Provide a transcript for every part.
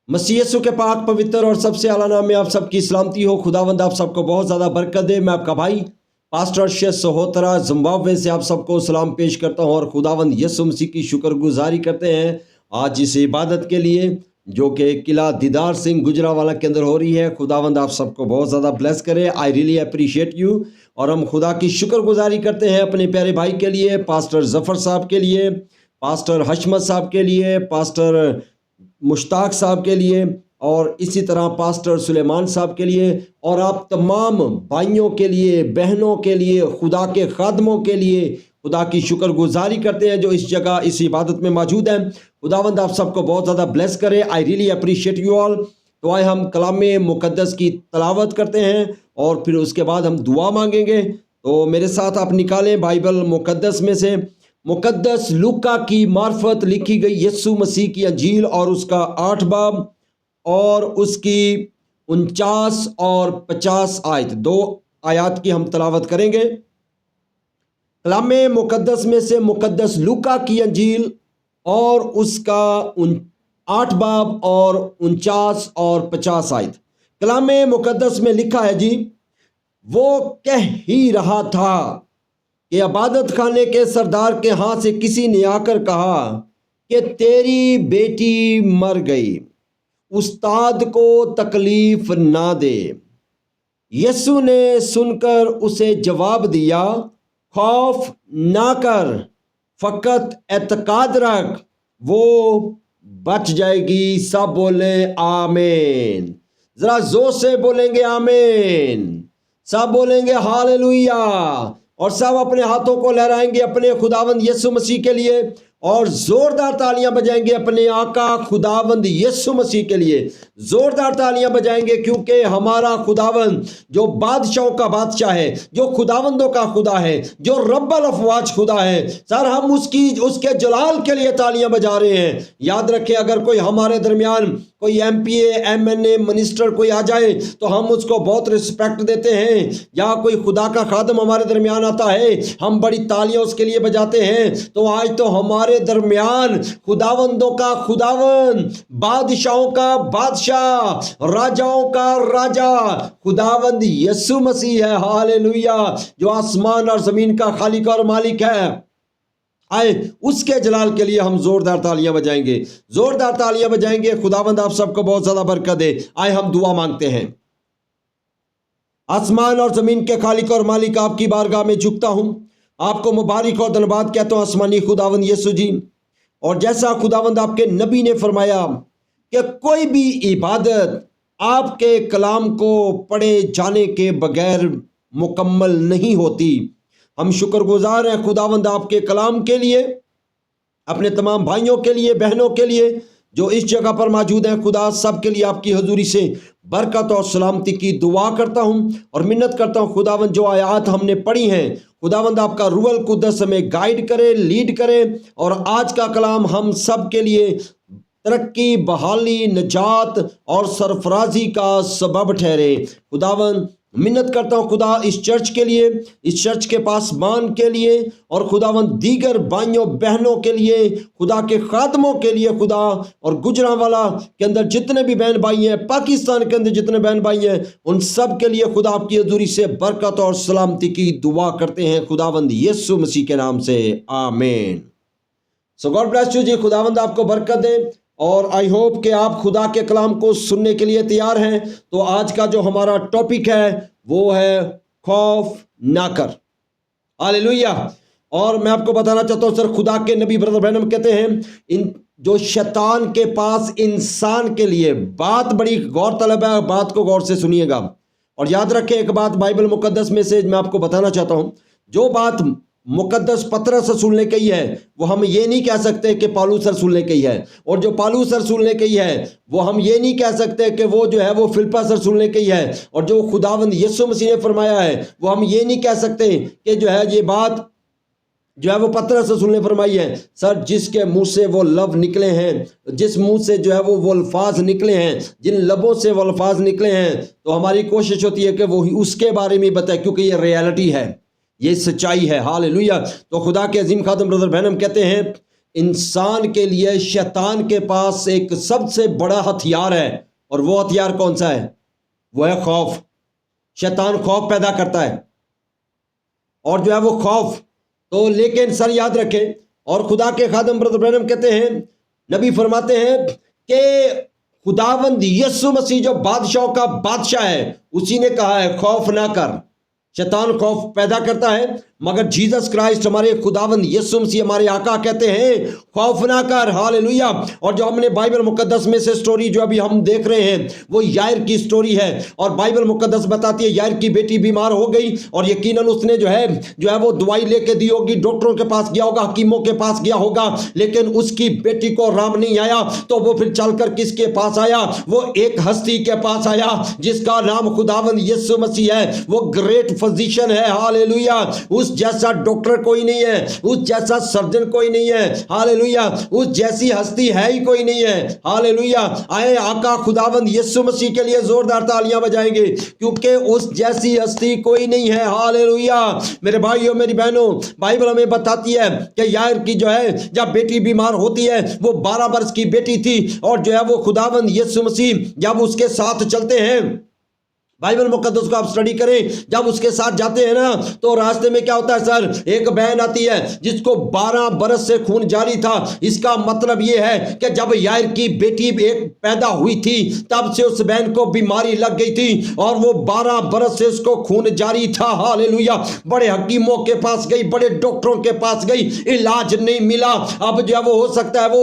मसीह यीशु के पाक पवित्र और सबसे आला नाम में आप सबकी सलामती हो। खुदावंद आप सबको बहुत ज़्यादा बरकत दे। मैं आपका भाई पास्टर शेख सहोतरा जिम्बाब्वे से आप सबको सलाम पेश करता हूं और खुदावंद यीशु मसीह की शुक्रगुजारी करते हैं आज इस इबादत के लिए जो कि किला दीदार सिंह गुजरावाला के अंदर हो रही है। खुदावंद आप सबको बहुत ज़्यादा ब्लेस करे। I really appreciate you. और हम खुदा की शुक्रगुजारी करते हैं अपने प्यारे भाई के लिए, पास्टर जफ़र साहब के लिए, पास्टर हशमत साहब के लिए, पास्टर मुश्ताक साहब के लिए और इसी तरह पास्टर सुलेमान साहब के लिए और आप तमाम भाइयों के लिए, बहनों के लिए, खुदा के खादमों के लिए खुदा की शुक्रगुजारी करते हैं जो इस जगह इस इबादत में मौजूद हैं। खुदावंद आप सबको बहुत ज़्यादा ब्लेस करे। I really appreciate you all. तो आए हम कलाम मुकद्दस की तलावत करते हैं और फिर उसके बाद हम दुआ मांगेंगे। तो मेरे साथ आप निकालें बाइबल मुकद्दस में से मुकद्दस लूका की मार्फत लिखी गई यीशु मसीह की अंजील और उसका 8 बाब और उसकी 49 और 50 आयत, 2 आयत की हम तलावत करेंगे। कलाम मुकद्दस में से मुकद्दस लूका की अंजील और उसका 8 बाब और 49 और 50 आयत। कलाम मुकद्दस में लिखा है जी, वो कह ही रहा था कि इबादत खाने के सरदार के हाथ से किसी ने आकर कहा कि तेरी बेटी मर गई, उस्ताद को तकलीफ ना दे। यीशु ने सुनकर उसे जवाब दिया, खौफ ना कर, फकत एतकाद रख, वो बच जाएगी। सब बोले आमीन। जरा जोर से बोलेंगे आमीन। सब बोलेंगे हालेलुया और सब अपने हाथों को लहराएंगे अपने खुदावंद यीशु मसीह के लिए और जोरदार तालियां बजाएंगे अपने आका खुदावंद यीशु मसीह के लिए। जोरदार तालियां बजाएंगे क्योंकि हमारा खुदावंद जो बादशाहों का बादशाह है, जो खुदावंदों का खुदा है, जो रब्बल अफवाज खुदा है, सर हम उसके जलाल के लिए तालियां बजा रहे हैं। याद रखें, अगर कोई हमारे दरमियान कोई एमपीए, एमएनए, मिनिस्टर कोई आ जाए तो हम उसको बहुत रिस्पेक्ट देते हैं, या कोई खुदा का खादम हमारे दरमियान आता है हम बड़ी तालियां उसके लिए बजाते हैं। तो आज तो हमारे दरमियान खुदावंदों का खुदावंद, बादशाहों का बादशाह, राजाओं का राजा खुदावंद यीशु मसीह है। हालेलुया, जो आसमान और जमीन का खालिक और मालिक है। आए उसके जलाल के लिए हम जोरदार तालियां बजाएंगे, जोरदार तालियां बजाएंगे। खुदावंद आप सबको बहुत ज्यादा बरकत दे। आए हम दुआ मांगते हैं। आसमान और जमीन के खालिक और मालिक, आपकी बारगाह में झुकता हूं, आपको मुबारक और धन्यवाद कहता हूं आसमानी खुदावंद यीशु जी। और जैसा खुदावंद आपके नबी ने फरमाया कि कोई भी इबादत आपके कलाम को पढ़े जाने के बगैर मुकम्मल नहीं होती। हम शुक्रगुजार हैं खुदावंद आपके कलाम के लिए, अपने तमाम भाइयों के लिए, बहनों के लिए जो इस जगह पर मौजूद हैं। खुदा सब के लिए आपकी हजूरी से बरकत और सलामती की दुआ करता हूं और मिन्नत करता हूं खुदावंद जो आयात हमने पढ़ी हैं, खुदावंद आपका रूहल कुद्दस हमें गाइड करे, लीड करे और आज का कलाम हम सब के लिए तरक्की, बहाली, निजात और सरफराजी का सबब ठहरे। खुदावंद मिन्नत करता हूँ खुदा इस चर्च के लिए, इस चर्च के पासबान के लिए और खुदावंद दीगर भाइयों बहनों के लिए, खुदा के खादमों के लिए खुदा, और गुजरांवाला के अंदर जितने भी बहन भाई हैं, पाकिस्तान के अंदर जितने बहन भाई हैं, उन सब के लिए खुदा आपकी हजूरी से बरकत और सलामती की दुआ करते हैं खुदावंद यीशु मसीह के नाम से आमीन। सो गॉड ब्लेस यू जी। खुदावंद आपको बरकत दे और आई होप कि आप खुदा के कलाम को सुनने के लिए तैयार हैं। तो आज का जो हमारा टॉपिक है वो है खौफ ना कर। हालेलुया। और मैं आपको बताना चाहता हूं सर, खुदा के नबी ब्रदर बहनम कहते हैं इन जो शैतान के पास इंसान के लिए बात बड़ी गौर तलब है, बात को गौर से सुनिएगा और याद रखें एक बात बाइबल मुकद्दस में से मैं आपको बताना चाहता हूं। जो बात मुकद्दस पतरस रसूल ने कही है वो हम ये नहीं कह सकते कि पौलुस रसूल ने कही है, और जो पौलुस रसूल ने कही है वो हम ये नहीं कह सकते कि वो जो है वो फिलिप्पस रसूल ने कही है, और जो खुदावंद यीशु मसीह ने फरमाया है वो हम ये नहीं कह सकते कि जो है ये बात जो है वो पतरस रसूल ने फरमाई है। सर, जिसके मुंह से वो लफ्ज़ निकले हैं, जिस मुंह से जो है वो अल्फाज निकले हैं, जिन लबों से वो अल्फाज निकले हैं, तो हमारी कोशिश होती है कि वो उसके बारे में बताए क्योंकि ये रियलिटी है, ये सच्चाई है। हालेलुया। तो खुदा के अजीम खादम ब्रदर बहनम कहते हैं इंसान के लिए शैतान के पास एक सबसे बड़ा हथियार है, और वो हथियार कौन सा है? वो है खौफ। शैतान खौफ पैदा करता है, और जो है वो खौफ। तो लेकिन सर याद रखें, और खुदा के खादम ब्रदर ब्रैनम कहते हैं, नबी फरमाते हैं कि खुदावंद यीशु मसीह जो बादशाहों का बादशाह है, उसी ने कहा है खौफ ना कर। शैतान खौफ पैदा करता है, मगर जीसस क्राइस्ट हमारे खुदावंद यीशु मसीह हमारे आका कहते हैं खौफ ना कर। हालेलुया। और जो हमने बाइबल मुकद्दस में से स्टोरी जो अभी हम देख रहे हैं, वो यायर की स्टोरी है। और बाइबल मुकद्दस बताती है यायर की बेटी बीमार हो गई, और यकीनन उसने जो है वो दवाई लेके दी होगी, डॉक्टरों के पास गया होगा, हकीमों के पास गया होगा, लेकिन उसकी बेटी को आराम नहीं आया। तो वो फिर चलकर किसके पास आया? वो एक हस्ती के पास आया जिसका नाम खुदावंद यीशु मसीह है। वो ग्रेट फिजिशियन है। हालेलुया। उस जैसा डॉक्टर कोई नहीं है, उस जैसा सर्जन कोई नहीं है। हालेलुया। उस जैसी हस्ती है ही कोई नहीं है। हालेलुया। आए आका खुदावंद यीशु मसीह के लिए जोरदार तालियां बजाएंगे, क्योंकि उस जैसी हस्ती कोई नहीं है। हालेलुया। मेरे भाइयों मेरी बहनों, बाइबल हमें बताती है कि यायर की जो है जब बेटी बीमार होती है, वो 12 वर्ष की बेटी थी, और जो है वो खुदावंद यीशु मसीह जब उसके साथ चलते हैं, बाइबल मुकद्दस को आप स्टडी करें, जब उसके साथ जाते हैं ना, तो रास्ते में क्या होता है सर? एक बहन आती है जिसको 12 बरस से खून जारी था। इसका मतलब ये है कि जब यायर की बेटी एक पैदा हुई थी, तब से उस बहन को बीमारी लग गई थी, और वो 12 बरस से उसको खून जारी था। हालेलुया। बड़े हकीमों के पास गई, बड़े डॉक्टरों के पास गई, इलाज नहीं मिला। अब जो वो हो सकता है वो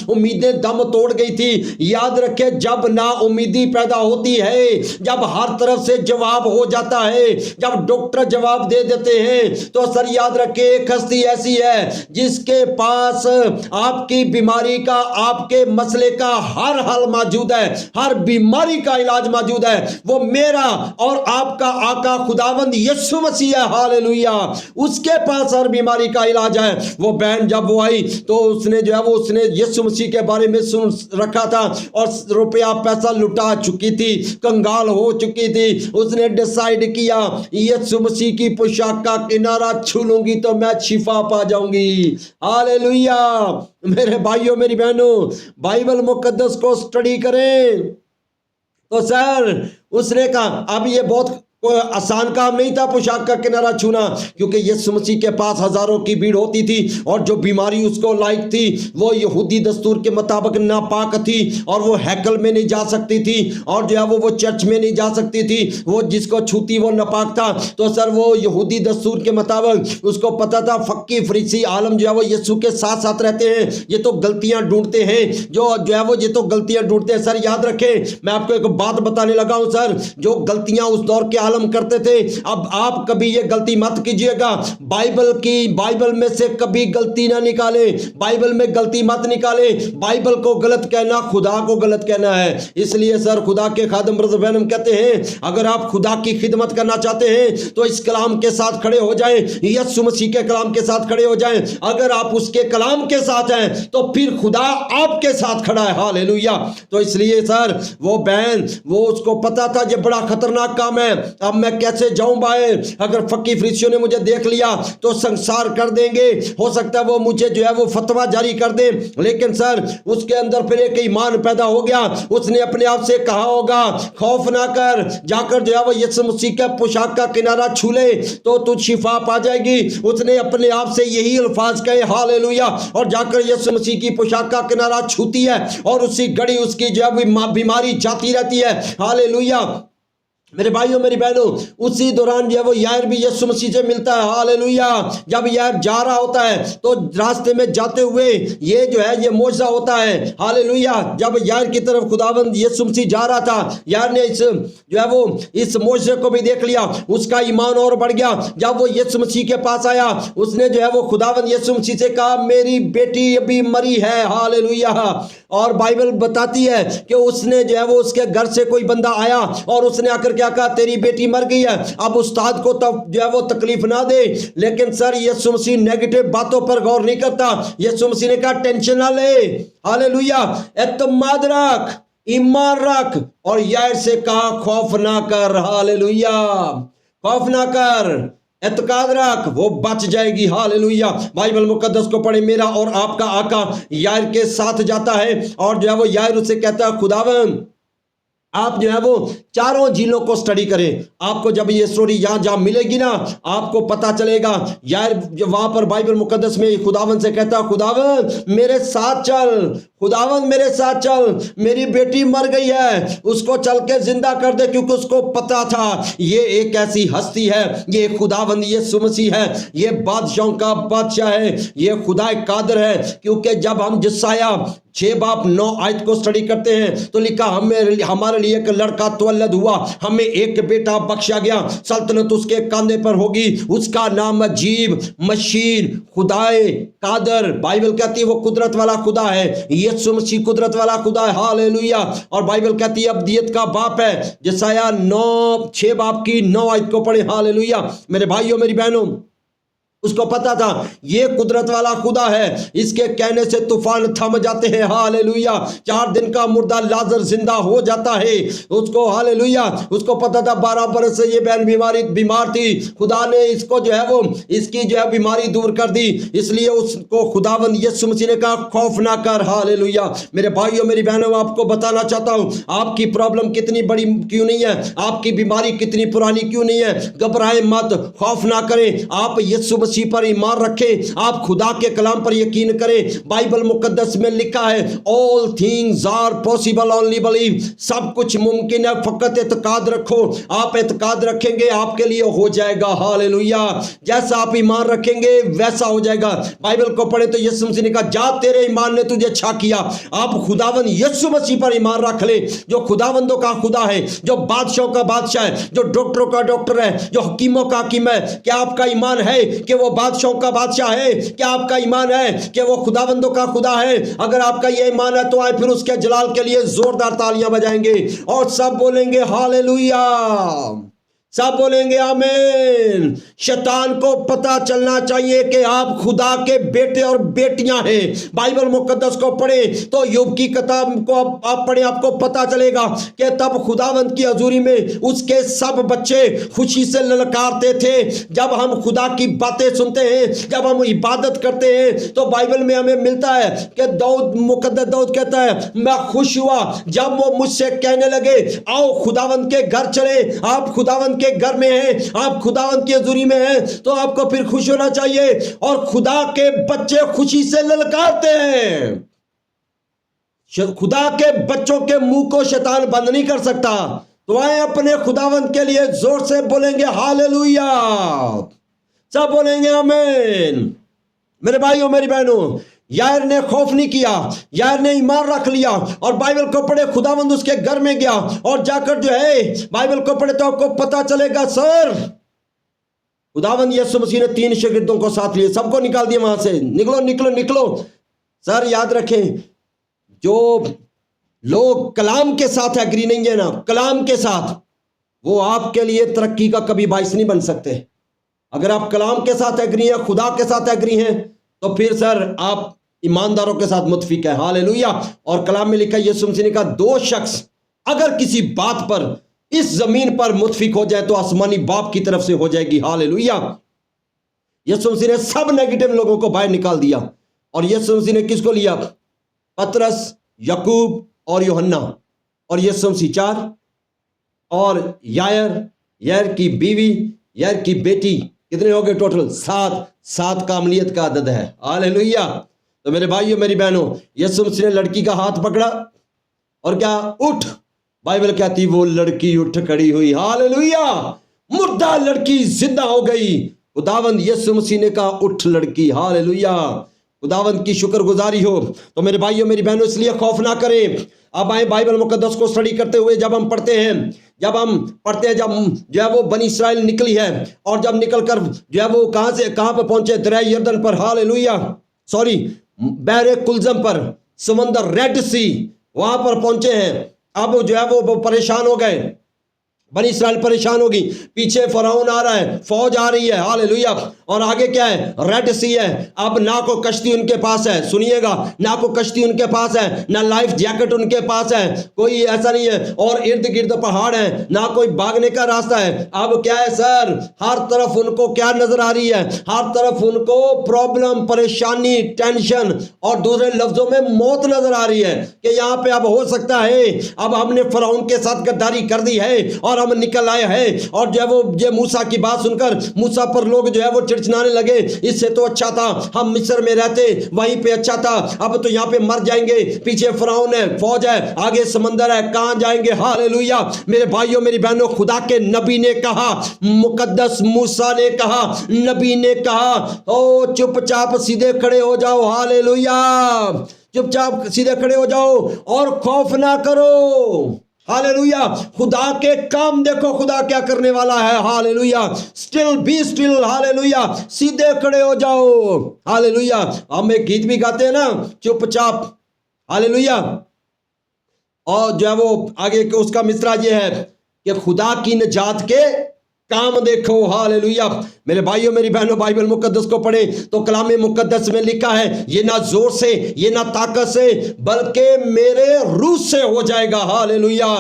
उम्मीदें दम तोड़ गई थी। याद रखे, जब ना उम्मीदी पैदा होती है, जब हर तरफ से जवाब हो जाता है, जब डॉक्टर जवाब दे देते हैं, तो सर याद रखे एक हस्ती ऐसी है जिसके पास आपकी बीमारी का, आपके मसले का हर हल मौजूद है, हर बीमारी का इलाज मौजूद है। वो मेरा और आपका आका खुदावंद यीशु मसीह है। हालेलुया। उसके पास हर बीमारी का इलाज है। वो बहन जब वो आई, तो उसने जो है वो उसने यीशु मसीह के बारे में सुन रखा था, और रुपया पैसा लुटा चुकी थी, कंगाल हो चुकी थी। उसने डिसाइड किया यीशु मसीह की पोशाक का किनारा छू लूंगी तो मैं शिफा पा जाऊंगी। हालेलुया। मेरे भाइयों मेरी बहनों, बाइबल मुकद्दस को स्टडी करें। तो सर उसने कहा, अब ये बहुत कोई आसान काम नहीं था पोशाक का किनारा छूना, क्योंकि यीशु मसीह के पास हजारों की भीड़ होती थी, और जो बीमारी उसको लायक थी वो यहूदी दस्तूर के मुताबिक नापाक थी, और वो हैकल में नहीं जा सकती थी, और जो है वो चर्च में नहीं जा सकती थी। वो जिसको छूती वो नापाक था। तो सर वो यहूदी दस्तूर के मुताबिक उसको पता था फक्की फरीसी आलम जो है वो यीशु के साथ साथ रहते हैं, ये तो गलतियां ढूंढते हैं, जो है वो ये तो गलतियां ढूंढते हैं। सर याद रखें, मैं आपको एक बात बताने लगा हूं सर, जो गलतियां उस दौर के आलम करते थे, अब आप कभी ये गलती मत कीजिएगा। बाइबल में से कभी गलती ना निकाले, बाइबल में गलती मत निकाले। बाइबल को गलत कहना खुदा को गलत कहना है। इसलिए सर खुदा के खादम ब्रदर ब्रैनम कहते हैं, अगर आप खुदा की खिदमत करना चाहते हैं तो इस कलाम के साथ खड़े हो जाएं, यीशु मसीह के कलाम के साथ खड़े हो जाएं। अगर आप उसके कलाम के साथ हैं तो फिर खुदा आपके साथ खड़ा है। हालेलुया। तो इसलिए सर वो बहन, वो उसको पता था ये बड़ा खतरनाक काम है, अब मैं कैसे जाऊं बाहर? अगर फकी फरीसियों ने मुझे देख लिया तो संसार कर देंगे, हो सकता है वो मुझे जो है वो फतवा जारी कर दे। लेकिन सर उसके अंदर फिर एक ईमान पैदा हो गया। उसने अपने आप से कहा होगा खौफ ना कर, जाकर जो है वो यीशु मसीह का पोशाक का किनारा छू ले तो तू शिफा पा जाएगी। उसने अपने आप से यही अल्फाज कहे। हालेलुया। और जाकर यीशु मसीह की पोशाक का किनारा छूती है, और उसी घड़ी उसकी जो है बीमारी जाती रहती है। हालेलुया। मेरे भाइयों मेरी बहनों, उसी दौरान जो है वो यायर भी यीशु मसीह से मिलता है। हालेलुया। जब यायर जा रहा होता है तो रास्ते में जाते हुए ये जो है ये मौजज़ा होता है। हालेलुया। जब यायर की तरफ खुदावंद यीशु मसीह जा रहा था, यायर ने जो है वो इस मौजज़े को भी देख लिया, उसका ईमान और बढ़ गया। जब वो यीशु मसीह के पास आया, उसने जो है वो खुदावंद यीशु मसीह से कहा मेरी बेटी अभी मरी है। हालेलुया। और बाइबल बताती है कि उसने जो है वो उसके घर से कोई बंदा आया और उसने आकर क्या कहा, तेरी बेटी मर गई है। अब उस्ताद को तब जो है वो तकलीफ ना दे। लेकिन सर यीशु मसीह नेगेटिव बातों पर गौर नहीं करता। यीशु मसीह ने कहा टेंशन ना ले। हालेलुया। एतमाद रख, ईमान रख। और यायर से कहा खौफ ना कर। हालेलुया। खौफ ना कर। एतकाद रख, वो बच जाएगी। हालेलुया। बाइबल मुकद्दस को पढ़े। मेरा और आपका आका यार के साथ जाता है और जो है वो यार उससे कहता है, खुदावन आप जो है वो चारों झीलों को स्टडी करें। आपको जब ये स्टोरी यहां जहां मिलेगी ना, आपको पता चलेगा यार वहां पर बाइबल मुकद्दस में खुदावन से कहता, खुदावन मेरे साथ चल, खुदावन मेरे साथ चल, मेरी बेटी मर गई है, उसको चल के जिंदा कर दे। क्योंकि उसको पता था ये एक ऐसी हस्ती है, ये खुदावन यीशु मसीह है, ये बादशाहों का बादशाह है, ये खुदा कादर है। क्योंकि जब हम जिसाया 6:9 को स्टडी करते हैं तो लिखा, हमें हमारे लिए एक लड़का तवल्लद हुआ, हमें एक बेटा बख्शा गया, सल्तनत उसके कंधे पर होगी, उसका नाम अजीब, मशीन, खुदाए कादर। बाइबल कहती है वो कुदरत वाला खुदा है, यीशु मसीह कुदरत वाला खुदा है। हालेलुया। और बाइबल कहती है अब्दियत का बाप है। यशायाह 6:9 को पढ़े। हालेलुया। मेरे भाइयों मेरी बहनों, उसको पता था ये कुदरत वाला खुदा है, इसके कहने से तूफान थम जाते हैं। हालेलुया। 4 दिन का मुर्दा लाजर जिंदा हो जाता है। उसको हालेलुया, उसको पता था 12 बरस से ये बहन बीमार थी, खुदा ने इसको जो है वो इसकी जो है बीमारी दूर कर दी। इसलिए उसको खुदावंद यीशु मसीह ने कहा, खौफ ना कर। हालेलुया। मेरे भाइयों मेरी बहनों, आपको बताना चाहता हूं, आपकी प्रॉब्लम कितनी बड़ी क्यों नहीं है, आपकी बीमारी कितनी पुरानी क्यों नहीं है, घबराए मत, खौफ ना करें। आप यीशु मसीह पर ईमान रखें, आप खुदा के कलाम पर यकीन करें। बाइबल मुकद्दस में लिखा है, all things are possible only believe, सब कुछ मुमकिन है, फकत एतकाद रखो। आप एतकाद रखेंगे, आपके लिए हो जाएगा। हालेलुया। जैसा आप ईमान रखेंगे वैसा हो जाएगा। बाइबल को पढ़े तो यीशु मसीह ने कहा, जा तेरे ईमान ने तुझे अच्छा किया। आप खुदावंद यीशु मसीह पर ईमान रख ले, जो खुदावंदों का खुदा है, जो बादशाहों का बादशाह है, जो डॉक्टरों का डॉक्टर है, जो हकीमों का हकीम है। क्या आपका ईमान है कि वो बादशाहों का बादशाह है? क्या आपका ईमान है कि वो खुदावंदों का खुदा है? अगर आपका ये ईमान है तो आए फिर उसके जलाल के लिए जोरदार तालियां बजाएंगे और सब बोलेंगे हालेलुया, सब बोलेंगे आमीन। शैतान को पता चलना चाहिए कि आप खुदा के बेटे और बेटियां हैं। बाइबल मुकद्दस को पढ़े तो यूब की किताब को आप पढ़े, आपको पता चलेगा कि तब खुदावंत की हजूरी में उसके सब बच्चे खुशी से ललकारते थे। जब हम खुदा की बातें सुनते हैं, जब हम इबादत करते हैं, तो बाइबल में हमें मिलता है कि दाऊद कहता है, मैं खुश हुआ जब वो मुझसे कहने लगे, आओ खुदावंत के घर चले। आप खुदावंत के घर में हैं, आप खुदावंत की हजूरी में हैं, तो आपको फिर खुश होना चाहिए। और खुदा के बच्चे खुशी से ललकारते हैं। खुदा के बच्चों के मुंह को शैतान बंद नहीं कर सकता। तो आए अपने खुदावंत के लिए जोर से बोलेंगे हालेलुया, सब बोलेंगे आमीन। मेरे भाइयों मेरी बहनों, यार ने खौफ नहीं किया, यार ने ईमान रख लिया और बाइबल को पढ़े। खुदावंद उसके घर में गया और जाकर जो है बाइबल को पढ़े तो आपको पता चलेगा, सर खुदावंद यीशु मसीह ने 3 शागिर्दों को साथ लिए, सबको निकाल दिया वहां से, निकलो निकलो निकलो। सर याद रखें, जो लोग कलाम के साथ एग्री नहीं है ना, कलाम के साथ, वो आपके लिए तरक्की का कभी बाइस नहीं बन सकते। अगर आप कलाम के साथ एग्री हैं, खुदा के साथ एग्री हैं, तो फिर सर आप ईमानदारों के साथ मुतफिक है। हालेलुया। और कलाम में लिखा, यीशु मसीह ने कहा, 2 शख्स अगर किसी बात पर इस जमीन पर मुतफिक हो जाए तो आसमानी बाप की तरफ से हो जाएगी। हालेलुया। यीशु मसीह ने सब नेगेटिव लोगों को बाहर निकाल दिया और यीशु मसीह ने किसको लिया? पतरस, याकूब और यूहन्ना, और यीशु मसीह 4, और यायर की बीवी, यायर की बेटी, कितने हो गए टोटल? 7 का अमलियत का अदद है। हालेलुया। तो मेरे भाइयों मेरी बहनों, यीशु मसीह ने लड़की का हाथ पकड़ा और क्या? उठ। बाइबल कहती वो लड़की उठ खड़ी हुई। हालेलुया। मुर्दा लड़की जिंदा हो गई। खुदावंद यीशु मसीह ने कहा, उठ लड़की। हालेलुया। खुदावंद की शुक्रगुजारी हो। तो मेरे भाइयों मेरी बहनों, इसलिए खौफ ना करें। अब आए बाइबल मुकद्दस को स्टडी करते हुए, जब हम पढ़ते हैं जब जो है वो बनी इस्राएल निकली है और जब निकलकर जो है वो कहां पर पहुंचे? दरिया यरदन पर। हालेलुया। सॉरी, बहरे कुलजम पर, समंदर रेड सी, वहां पर पहुंचे हैं। अब जो है वो परेशान हो गए بنی اسرائیل پریشان ہوگی، پیچھے فرعون آ رہا ہے، فوج آ رہی ہے، ہاللیلویہ، اور آگے کیا ہے؟ ریڈ سی ہے۔ اب نہ کو کشتی ان کے پاس ہے، سنیے گا، نہ کو کشتی ان کے پاس ہے، نہ لائف جیکٹ ان کے پاس ہے، کوئی ایسا نہیں ہے، اور ارد گرد پہاڑ ہیں، نہ کوئی بھاگنے کا راستہ ہے۔ اب کیا ہے سر؟ ہر طرف ان کو کیا نظر آ رہی ہے؟ ہر طرف ان کو پرابلم، پریشانی، ٹینشن، اور دوسرے لفظوں میں موت نظر آ رہی ہے کہ یہاں پہ اب ہو سکتا ہے اب ہم نے فرعون کے ساتھ غداری کر دی ہے اور ہم نکل آئے ہیں۔ اور جو ہے وہ یہ موسیٰ کی بات سن کر موسیٰ پر لوگ جو ہے وہ چڑچڑانے لگے، اس سے تو اچھا تھا ہم مصر میں رہتے، وہیں پہ اچھا تھا، اب تو یہاں پہ مر جائیں گے، پیچھے فرعون ہے، فوج ہے، آگے سمندر ہے، کہاں جائیں گے؟ ہاللیلویہ میرے بھائیوں میری بہنوں، خدا کے نبی نے کہا، مقدس موسیٰ نے کہا، نبی نے کہا، او چپ چاپ سیدھے کھڑے ہو جاؤ، ہاللیلویہ، چپ چاپ سیدھے کھڑے ہو جاؤ اور خوف نہ کرو۔ ہاللیلویہ، خدا کے کام دیکھو، خدا کیا کرنے والا ہے۔ ہاللیلویہ، سٹل بی سٹل، ہاللیلویہ، سیدھے کھڑے ہو جاؤ۔ ہاللیلویہ، ہم ایک گیت بھی گاتے ہیں نا، چپ چاپ، ہاللیلویہ، اور جو ہے وہ آگے اس کا مصرع یہ ہے کہ خدا کی نجات کے کام دیکھو۔ ہاللیلویہ میرے بھائیوں میری بہنوں، بائبل مقدس کو پڑھیں تو کلام مقدس میں لکھا ہے، یہ نہ زور سے، یہ نہ طاقت سے، بلکہ میرے روح سے ہو جائے گا۔ ہاللیلویہ،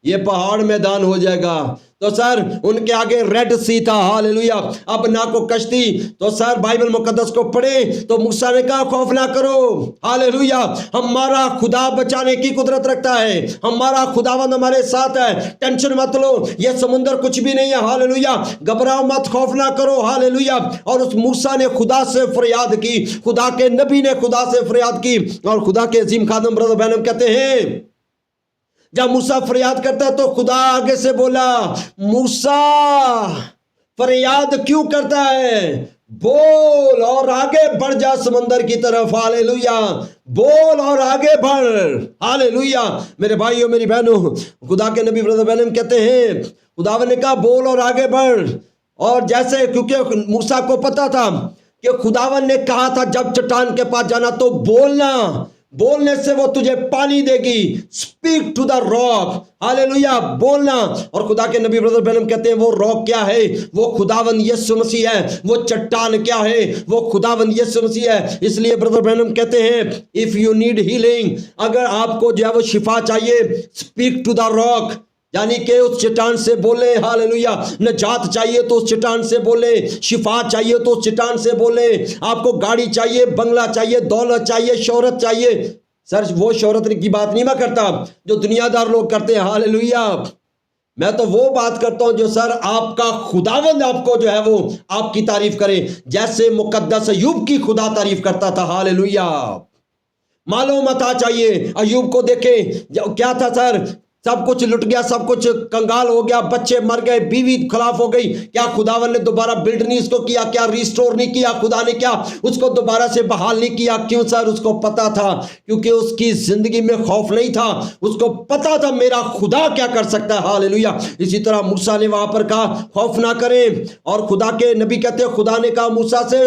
یہ پہاڑ میدان ہو جائے گا۔ تو سر ان کے آگے ریڈ سی تھا، ہاللیلویہ، اب نہ کو کشتی۔ تو سر بائبل مقدس کو پڑھیں تو موسیٰ نے کہا خوف نہ کرو، ہاللیلویہ، ہمارا خدا بچانے کی قدرت رکھتا ہے، ہمارا خداوند ہمارے ساتھ ہے، ٹینشن مت لو، یہ سمندر کچھ بھی نہیں ہے، ہاللیلویہ، گھبراؤ مت، خوف نہ کرو، ہاللیلویہ۔ اور اس موسیٰ نے خدا سے فریاد کی، خدا کے نبی نے خدا سے فریاد کی، اور خدا کے عظیم خادم برادر بہنم کہتے ہیں جب موسیٰ فریاد کرتا ہے تو خدا آگے سے بولا، موسیٰ فریاد کیوں کرتا ہے؟ بول اور آگے بڑھ جا سمندر کی طرف۔ ہاللیلویہ، بول اور آگے بڑھ۔ ہاللیلویہ میرے بھائیوں میری بہنوں، خدا کے نبی برادر بہنم کہتے ہیں خداوند نے کہا بول اور آگے بڑھ، اور جیسے کیونکہ موسیٰ کو پتا تھا کہ خداوند نے کہا تھا جب چٹان کے پاس جانا تو بولنا، بولنے سے وہ تجھے پانی دے گی، اسپیک ٹو دا راک، ہاللیلویہ، بولنا۔ اور خدا کے نبی برادر بہنم کہتے ہیں وہ راک کیا ہے؟ وہ خداوند یسوع مسیح ہے۔ وہ چٹان کیا ہے؟ وہ خداوند یسوع مسیح ہے۔ اس لیے برادر بہنم کہتے ہیں if you need healing، اگر آپ کو جو ہے وہ شفا چاہیے، اسپیک ٹو دا راک، یعنی کہ اس چٹان سے بولے، ہاللیلویہ، نجات چاہیے تو اس چٹان سے بولے، شفا چاہیے تو اس چٹان سے بولے، آپ کو گاڑی چاہیے، بنگلہ چاہیے، دولت چاہیے، شہرت چاہیے، سر وہ شہرت کی بات نہیں میں کرتا جو دنیا دار لوگ کرتے ہیں، ہاللیلویہ، میں تو وہ بات کرتا ہوں جو سر آپ کا خداوند آپ کو جو ہے وہ آپ کی تعریف کرے، جیسے مقدس ایوب کی خدا تعریف کرتا تھا، ہاللیلویہ۔ معلومات چاہیے، ایوب کو دیکھیں کیا تھا سر، سب کچھ لٹ گیا، سب کچھ کنگال ہو گیا، بچے مر گئے، بیوی خلاف ہو گئی، کیا خداوند نے دوبارہ بلڈ نہیں اس کو کیا؟ کیا ریسٹور نہیں کیا؟ خدا نے کیا اس کو دوبارہ سے بحال نہیں کیا؟ کیوں سر؟ اس کو پتا تھا، کیونکہ اس کی زندگی میں خوف نہیں تھا، اس کو پتا تھا میرا خدا کیا کر سکتا ہے، ہاللیلویہ۔ اسی طرح موسیٰ نے وہاں پر کہا خوف نہ کریں، اور خدا کے نبی کہتے ہیں خدا نے کہا موسیٰ سے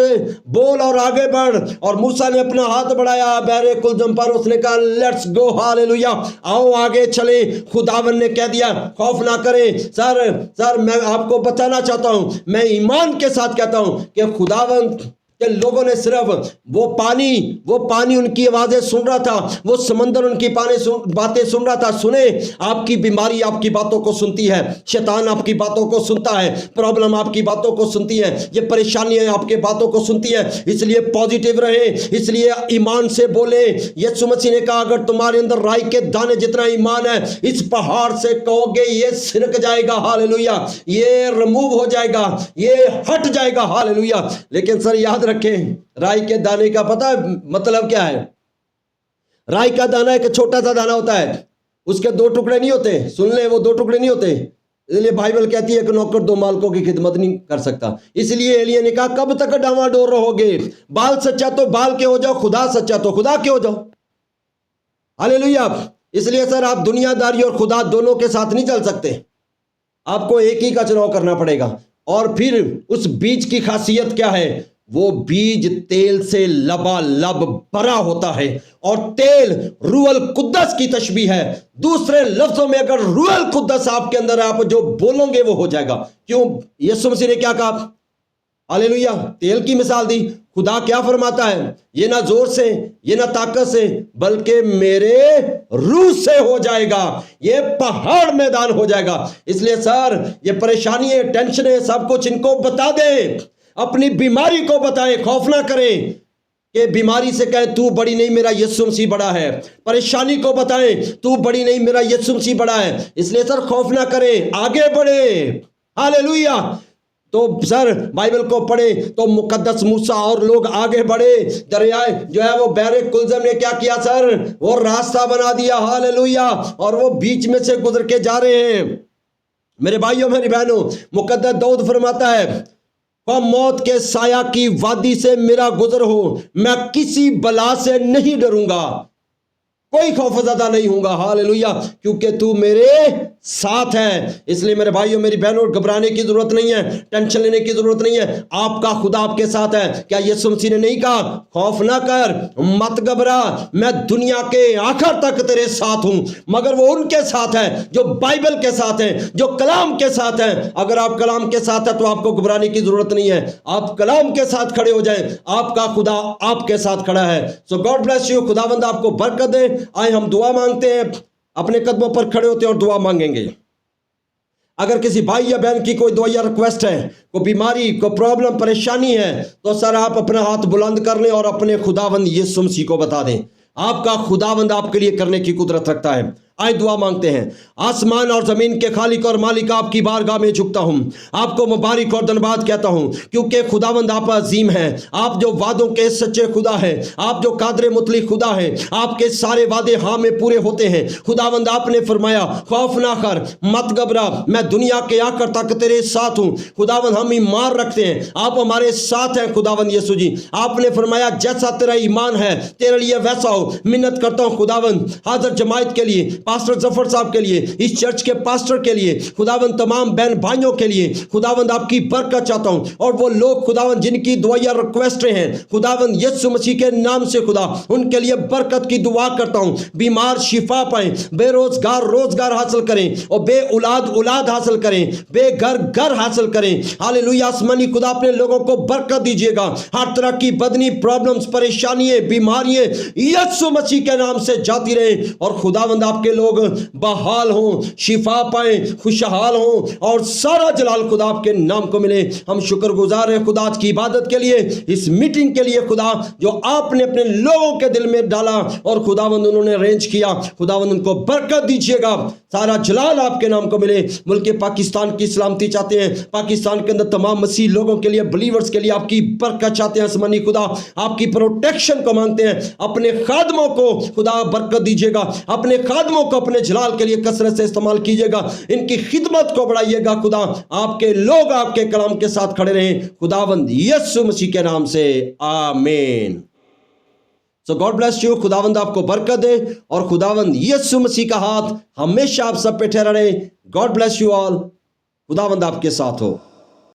بول اور آگے بڑھ، اور موسیٰ نے اپنا ہاتھ بڑھایا بحر کلزم پر، اس نے کہا لیٹس گو، ہاللیلویہ، آؤ آگے چلیں۔ خداوند نے کہہ دیا خوف نہ کریں۔ سر میں آپ کو بتانا چاہتا ہوں، میں ایمان کے ساتھ کہتا ہوں کہ خداوند کہ لوگوں نے صرف وہ پانی ان کی آوازیں سن رہا تھا، وہ سمندر ان کی باتیں سن رہا تھا۔ سنیں، آپ کی بیماری آپ کی باتوں کو سنتی ہے، شیطان آپ کی باتوں کو سنتا ہے، پرابلم آپ کی باتوں کو سنتی ہے، یہ پریشانیاں آپ کے باتوں کو سنتی ہے، اس لیے پازیٹیو رہیں، اس لیے ایمان سے بولیں۔ یسوع مسیح نے کہا اگر تمہارے اندر رائی کے دانے جتنا ایمان ہے، اس پہاڑ سے کہو گے یہ سرک جائے گا، ہاللیلویہ، یہ ریموو ہو جائے گا، یہ ہٹ جائے گا، ہاللیلویہ۔ لیکن سر یاد رکھیں رائی کے دانے کا پتہ مطلب کیا ہے؟ رائی کا دانہ ایک چھوٹا سا دانہ ہوتا ہے، اس کے دو ٹکڑے نہیں ہوتے، سن لیں وہ دو ٹکڑے نہیں ہوتے، اس لیے بائبل کہتی ہے کہ نوکر دو مالکوں کی خدمت نہیں کر سکتا۔ اس لیے ایلیاہ نے کہا کب تک ڈاواں ڈول رہو گے؟ بال سچا تو بال کے ہو جاؤ، خدا سچا تو خدا کے ہو جاؤ، ہاللیلویہ۔ اس لیے سر آپ دنیا داری اور خدا دونوں کے ساتھ نہیں چل سکتے، آپ کو ایک ہی کا چناؤ کرنا پڑے گا۔ اور پھر اس بیج کی خاصیت کیا ہے؟ وہ بیج تیل سے لبالب بھرا ہوتا ہے، اور تیل روح القدس کی تشبیہ ہے۔ دوسرے لفظوں میں اگر روح القدس آپ کے اندر ہے، آپ جو بولو گے وہ ہو جائے گا۔ کیوں؟ یسوع مسیح نے کیا کہا؟ ہاللیلویہ، تیل کی مثال دی۔ خدا کیا فرماتا ہے؟ یہ نہ زور سے، یہ نہ طاقت سے، بلکہ میرے روح سے ہو جائے گا، یہ پہاڑ میدان ہو جائے گا۔ اس لیے سر، یہ پریشانی ہے، ٹینشن ہے، سب کچھ ان کو بتا دیں، اپنی بیماری کو بتائیں، خوف نہ کریں کہ بیماری سے کہیں تو بڑی نہیں، میرا یسوع مسیح بڑا ہے۔ پریشانی کو بتائیں تو بڑی نہیں، میرا یسوع مسیح بڑا ہے۔ اس لیے سر خوف نہ کریں، آگے بڑھے۔ ہاللیلویہ۔ تو سر بائبل کو پڑھے تو مقدس موسیٰ اور لوگ آگے بڑھے، دریائے جو ہے وہ بحر کلزم نے کیا کیا سر؟ وہ راستہ بنا دیا۔ ہاللیلویہ۔ اور وہ بیچ میں سے گزر کے جا رہے ہیں۔ میرے بھائیوں میری بہنوں، مقدس داؤد فرماتا ہے، موت کے سایہ کی وادی سے میرا گزر ہو، میں کسی بلا سے نہیں ڈروں گا، کوئی خوف زدہ نہیں ہوں گا۔ ہاللیلویہ، کیونکہ تو میرے ساتھ ہے۔ اس لیے میرے بھائیوں میری بہنوں، گھبرانے کی ضرورت نہیں ہے، ٹینشن لینے کی ضرورت نہیں ہے۔ آپ کا خدا آپ کے ساتھ ہے۔ کیا یسوع مسیح نے نہیں کہا خوف نہ کر، مت گھبرا، میں دنیا کے آخر تک تیرے ساتھ ہوں؟ مگر وہ ان کے ساتھ ہے جو بائبل کے ساتھ ہیں، جو کلام کے ساتھ ہیں۔ اگر آپ کلام کے ساتھ ہیں تو آپ کو گھبرانے کی ضرورت نہیں ہے۔ آپ کلام کے ساتھ کھڑے ہو جائیں، آپ کا خدا آپ کے ساتھ کھڑا ہے۔ سو گاڈ بلیس یو، خداوند آپ کو برکت دے۔ آئے ہم دعا مانگتے ہیں، اپنے قدموں پر کھڑے ہوتے ہیں اور دعا مانگیں گے۔ اگر کسی بھائی یا بہن کی کوئی دعا یا ریکویسٹ ہے، کوئی بیماری، کوئی پرابلم، پریشانی ہے، تو سر آپ اپنا ہاتھ بلند کر لیں اور اپنے خداوند یسوع مسیح کو بتا دیں۔ آپ کا خداوند آپ کے لیے کرنے کی قدرت رکھتا ہے۔ آئے دعا مانگتے ہیں۔ آسمان اور زمین کے خالق اور مالک، آپ کی بارگاہ میں جھکتا ہوں، آپ کو مبارک اور دھنیواد کہتا ہوں، کیونکہ خداوند آپ عظیم ہیں۔ آپ جو وعدوں کے سچے خدا ہیں، آپ جو قادر مطلق خدا ہیں، آپ کے سارے وعدے ہاں میں پورے ہوتے ہیں۔ خداوند آپ نے فرمایا خوف نہ کر، مت گھبرا، میں دنیا کے آخر تک تیرے ساتھ ہوں۔ خداوند ہم ایمان رکھتے ہیں، آپ ہمارے ساتھ ہیں۔ خداوند یسوع جی، آپ نے فرمایا جیسا تیرا ایمان ہے تیرے لیے ویسا ہو۔ منت کرتا ہوں خداوند حاضر جماعت کے لیے، پاسٹر ظفر صاحب کے لیے، اس چرچ کے پاسٹر کے لیے، خداوند تمام بہن بھائیوں کے لیے، خداوند آپ کی برکت چاہتا ہوں۔ اور وہ لوگ خداوند جن کی دعائیں ریکویسٹیں ہیں، خداوند یسوع مسیح کے نام سے خدا ان کے لیے برکت کی دعا کرتا ہوں۔ بیمار شفا پائیں، بے روزگار روزگار حاصل کریں، اور بے اولاد اولاد حاصل کریں، بے گھر گھر حاصل کریں۔ ہاللیلویہ، آسمانی خدا اپنے لوگوں کو برکت دیجیے گا۔ ہر طرح کی بدنی پرابلمز، پریشانیاں، بیماریاں یسوع مسیح کے نام سے جاتی رہیں، اور خداوند آپ کے لوگ بحال ہوں، شفا پائیں، خوشحال ہوں، اور سارا جلال خدا آپ کے نام کو ملے۔ ہم شکر گزار ہیں خدا آج کی عبادت کے لیے، اس میٹنگ کے لیے خدا جو آپ نے اپنے لوگوں کے دل میں ڈالا اور خداوند انہوں نے ارینج کیا۔ خداوند ان کو برکت دیجیے گا، سارا جلال آپ کے نام کو ملے۔ ملک پاکستان کی سلامتی چاہتے ہیں، پاکستان کے اندر تمام مسیح لوگوں کے لیے، بلیورز کے لیے آپ کی برکت چاہتے ہیں۔ آسمانی خدا آپ کی پروٹیکشن کو مانگتے ہیں۔ اپنے خادموں کو خدا برکت دیجیے گا، اپنے خادموں کو اپنے جلال کے لیے کثرت سے استعمال کیجیے گا، ان کی خدمت کو بڑھائیے گا۔ خدا آپ کے لوگ آپ کے کلام کے ساتھ کھڑے رہیں، خداوند یسوع مسیح کے نام سے آمین۔ سو گاڈ بلیس یو، خداوند آپ کو برکت دے، اور خداوند یسوع مسیح کا ہاتھ ہمیشہ آپ سب پہ ٹھہرا رہے۔ گاڈ بلیس یو آل، خداوند آپ کے ساتھ ہو۔